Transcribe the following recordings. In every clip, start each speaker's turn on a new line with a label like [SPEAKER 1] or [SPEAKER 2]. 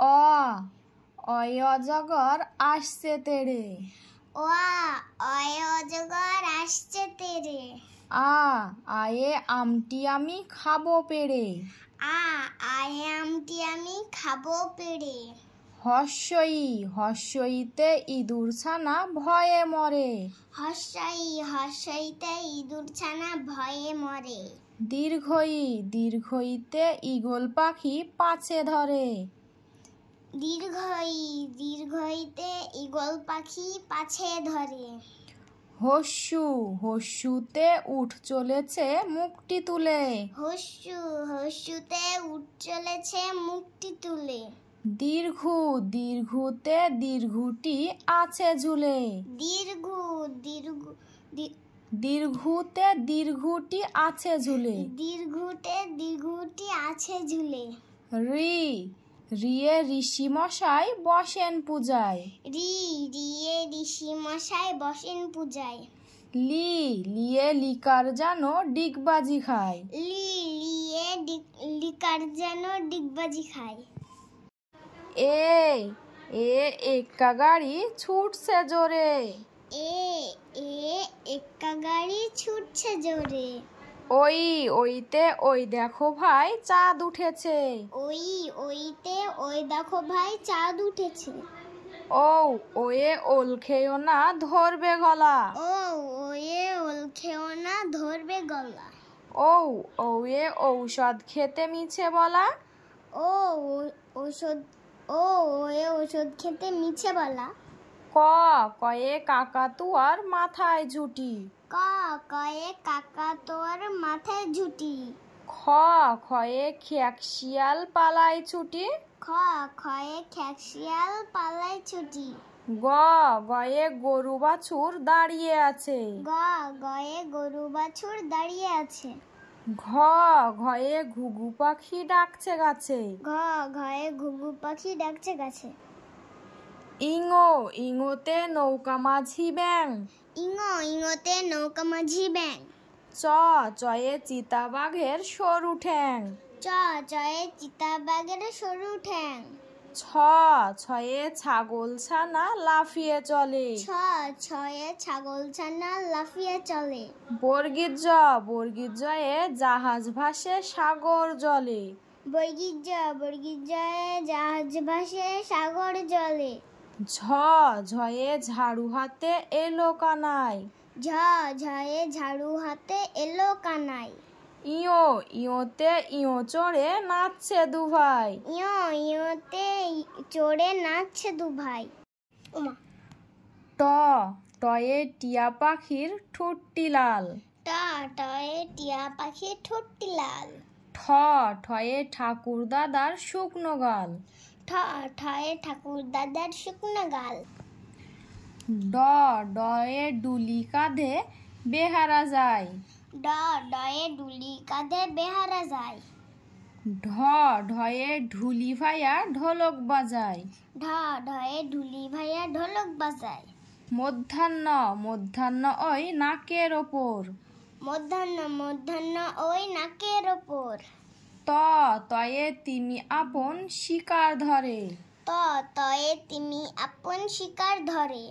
[SPEAKER 1] অয় অজগর আসছে তেড়ে।
[SPEAKER 2] অয় অজগর আসছে তেড়ে।
[SPEAKER 1] আয়ে আমটি আমি খাবো পেড়ে।
[SPEAKER 2] আয়ে আমটি আমি খাবো পেড়ে।
[SPEAKER 1] হর্ষইতে ইঁদুর ছানা ভয়ে মরে।
[SPEAKER 2] হর্ষইতে ইঁদুর ছানা ভয়ে মরে।
[SPEAKER 1] দীর্ঘইতে ঈগল পাখি পাছে ধরে।
[SPEAKER 2] দীর্ঘইতে ঈগল পাখি পাছে ধরে।
[SPEAKER 1] হস্যুতে উঠ চলেছে মুখটি তুলে।
[SPEAKER 2] হস্যুতে উঠ চলেছে মুখটি তুলে।
[SPEAKER 1] দীর্ঘুতে দীর্ঘটি আছে ঝুলে। দীর্ঘুতে দীর্ঘটি আছে ঝুলে।
[SPEAKER 2] দীর্ঘটি আছে ঝুলে।
[SPEAKER 1] রিয়ে ঋষি মশাই বসেন পূজায়।
[SPEAKER 2] রিয়ে ঋষি মশাই বসেন পূজায়।
[SPEAKER 1] লিয়ে লিকার যেন ডিগবাজি খায়।
[SPEAKER 2] লিয়ে লিকার যেন ডিগবাজি খায়।
[SPEAKER 1] এক্কা গাড়ি ছুটছে জোরে।
[SPEAKER 2] এক্কা গাড়ি ছুটছে জোরে।
[SPEAKER 1] ওইতে ওই দেখো ভাই চাঁদ উঠেছে।
[SPEAKER 2] ওইতে ওই দেখো ভাই চাঁদ উঠেছে।
[SPEAKER 1] ওয়ে ওল খেও না ধরবে গলা।
[SPEAKER 2] ওয়ে ওল খেও না ধরবে গলা।
[SPEAKER 1] ওয়ে ঔষধ খেতে মিছে বলা।
[SPEAKER 2] ওয়ে ঔষধ খেতে মিছে বলা।
[SPEAKER 1] কয়ে কাকাতুয়ার মাথায় ঝুটি।
[SPEAKER 2] কয়ে কাকাতুয়ার মাথায় ঝুটি।
[SPEAKER 1] খয়ে খেক শিয়াল পালাই ছুটি।
[SPEAKER 2] খয়ে খেক শিয়াল পালাই ছুটি।
[SPEAKER 1] গয়ে গরু বাছুর দাঁড়িয়ে আছে।
[SPEAKER 2] গয়ে গরু বাছুর দাঁড়িয়ে আছে।
[SPEAKER 1] ঘয়ে ঘুঘু পাখি ডাকছে গাছে।
[SPEAKER 2] ঘয়ে ঘুঘু পাখি ডাকছে গাছে।
[SPEAKER 1] ইঙোতে নৌকা মাঝি ব্যাং।
[SPEAKER 2] ইঙোতে নৌকা মাঝি ব্যাং।
[SPEAKER 1] চয়ে চিতাবাঘের সরু ঠ্যাং।
[SPEAKER 2] চয়ে চিতাবাঘের সরু ঠ্যাং।
[SPEAKER 1] ছয়ে ছাগল ছানা লাফিয়ে চলে।
[SPEAKER 2] ছয়ে ছাগল ছানা লাফিয়ে চলে।
[SPEAKER 1] বর্গীর জয়ে জাহাজ ভাসে সাগর জলে।
[SPEAKER 2] বর্গীর জয়ে জাহাজ ভাসে সাগর জলে।
[SPEAKER 1] ঝয়ে ঝাড়ু হাতে এলো কানাই।
[SPEAKER 2] ঝয়ে ঝাড়ু হাতে এলো কানাই।
[SPEAKER 1] ইয়োতে ইয়ো চড়ে নাচছে দুভাই।
[SPEAKER 2] ইয়োতে চড়ে নাচছে দুভাই।
[SPEAKER 1] টয়ে টিয়া পাখির ঠোঁটটি লাল।
[SPEAKER 2] টয়ে টিয়া পাখির ঠোঁটটি লাল।
[SPEAKER 1] ঠয়ে ঠাকুর দাদার শুকনো গাল।
[SPEAKER 2] ঠয়ে ঠাকুর দাদার শুকনো গাল।
[SPEAKER 1] ডয়ে ডুলি কাঁধে বেহারা যায়।
[SPEAKER 2] ডয়ে ডুলি কাঁধে বেহারা যায়।
[SPEAKER 1] ঢয়ে ঢুলি ভাইয়া ঢোলক বাজায়।
[SPEAKER 2] ঢয়ে ঢুলি ভাইয়া ঢোলক বাজায়।
[SPEAKER 1] মধ্যাহ্ন ওই নাকের ওপর।
[SPEAKER 2] মধ্যাহ্ন ওই নাকের ওপর।
[SPEAKER 1] তয়ে তিমি আপন শিকার ধরে।
[SPEAKER 2] তয়ে তিমি আপন শিকার ধরে।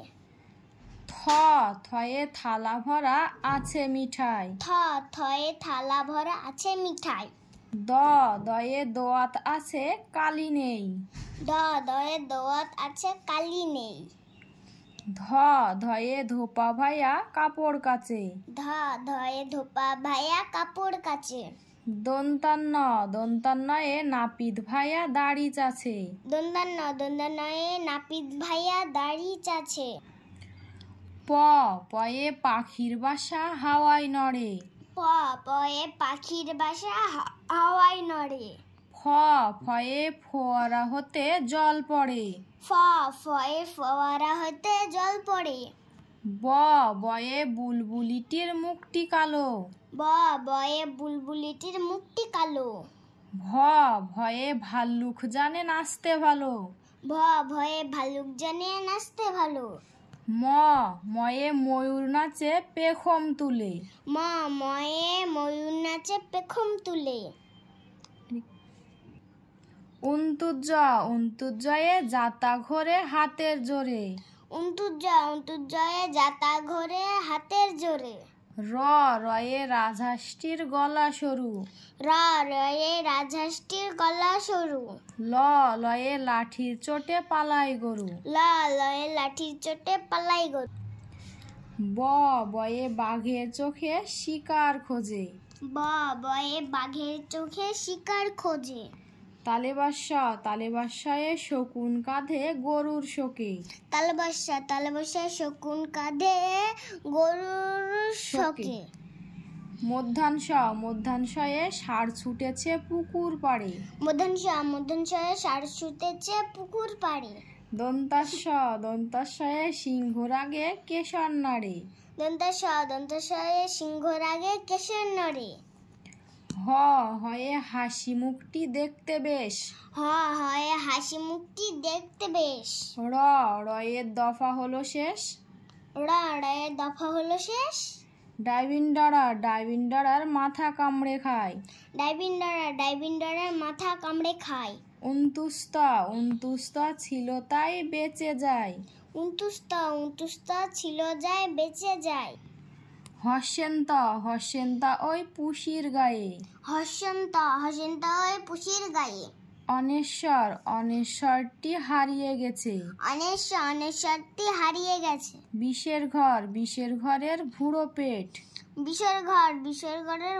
[SPEAKER 1] থয়ে থালা ভরা আছে মিঠাই।
[SPEAKER 2] থয়ে থালা ভরা আছে মিঠাই।
[SPEAKER 1] দয়ে দোয়াত আছে কালি নেই।
[SPEAKER 2] দয়ে দোয়াত আছে কালি নেই।
[SPEAKER 1] ধয়ে ধোপা ভাইয়া কাপড় কাচে।
[SPEAKER 2] ধয়ে ধোপা ভাইয়া কাপড় কাচে।
[SPEAKER 1] দন্তান্নয়ে নাপিত ভাইয়া দাড়ি চাছে।
[SPEAKER 2] দন্তান্নয়ে নাপিত ভাইয়া দাড়ি চাছে।
[SPEAKER 1] পয়ে পাখির বাসা হাওয়ায় নড়ে।
[SPEAKER 2] পয়ে পাখির বাসা হাওয়ায় নড়ে।
[SPEAKER 1] ফয়ে ফোয়ারা হতে জল পড়ে।
[SPEAKER 2] ফয়ে ফোয়ারা হতে জল পড়ে।
[SPEAKER 1] বয়ে বুলবুলিটির মুখটি কালো।
[SPEAKER 2] বয়ে বুলবুলিটির মুখটি কালো।
[SPEAKER 1] ভয়ে ভাল্লুক জানে নাচতে ভালো।
[SPEAKER 2] ভয়ে ভাল্লুক জানে নাচতে ভালো।
[SPEAKER 1] ময়ে ময়ূর নাচে পেখম তুলে।
[SPEAKER 2] ময়ে ময়ূর নাচে পেখম তুলে।
[SPEAKER 1] উন্তুজয়ে যাতা ঘোরে হাতের জোরে।
[SPEAKER 2] অন্তুজয়ে যাতা ঘোরে হাতের জোরে।
[SPEAKER 1] রয়ে রাজহাঁসটির গলা সরু।
[SPEAKER 2] রয়ে রাজহাঁসটির গলা সরু।
[SPEAKER 1] লয়ে লাঠির চোটে পালাই গরু।
[SPEAKER 2] লয়ে লাঠির চোটে পালাই গরু।
[SPEAKER 1] বয়ে বাঘের চোখে শিকার খোঁজে।
[SPEAKER 2] বয়ে বাঘের চোখে শিকার খোঁজে।
[SPEAKER 1] তালেবাসায়ে শকুন কাঁধে গরুর শোকে।
[SPEAKER 2] তালবাসায় শকুন কাঁধে গরুর শোকে।
[SPEAKER 1] মধ্যাংশয়ে ষাঁড় ছুটেছে পুকুর পাড়ে।
[SPEAKER 2] মধ্যাংশয়ে ষাঁড় ছুটেছে পুকুর পাড়ে।
[SPEAKER 1] দন্তাশয়ে সিংহ রাগে কেশর নাড়ে।
[SPEAKER 2] দন্তাশয়ে সিংহ রাগে কেশর নড়ে।
[SPEAKER 1] হয়ে হাসি মুখটি দেখতে বেশ।
[SPEAKER 2] হয়ে হাসি মুখটি দেখতে বেশ।
[SPEAKER 1] রয়ের দফা হলো শেষ।
[SPEAKER 2] রয়ের দফা হলো শেষ।
[SPEAKER 1] ডাইভিন্ডারার মাথা কামড়ে খায়।
[SPEAKER 2] ডাইভিন্ডারের মাথা কামড়ে খায়।
[SPEAKER 1] উন্তুস্তা ছিল তাই বেঁচে যায়।
[SPEAKER 2] উন্তুস্তা ছিল যায় বেঁচে যায়।
[SPEAKER 1] হস্যেন্তা ওই পুষির গায়ে।
[SPEAKER 2] হস্যন্তা ওই পুষির গায়ে।
[SPEAKER 1] অনেশ্বরটি হারিয়ে গেছে।
[SPEAKER 2] অনেশ্বরটি হারিয়ে গেছে।
[SPEAKER 1] বিষের ঘরের ভুড়ো পেট।
[SPEAKER 2] বিষের ঘরের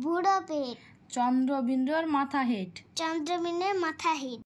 [SPEAKER 2] ভুড়ো পেট।
[SPEAKER 1] চন্দ্রবিন্দুর মাথা হেট।
[SPEAKER 2] চন্দ্রবিন্দুর মাথা হেট।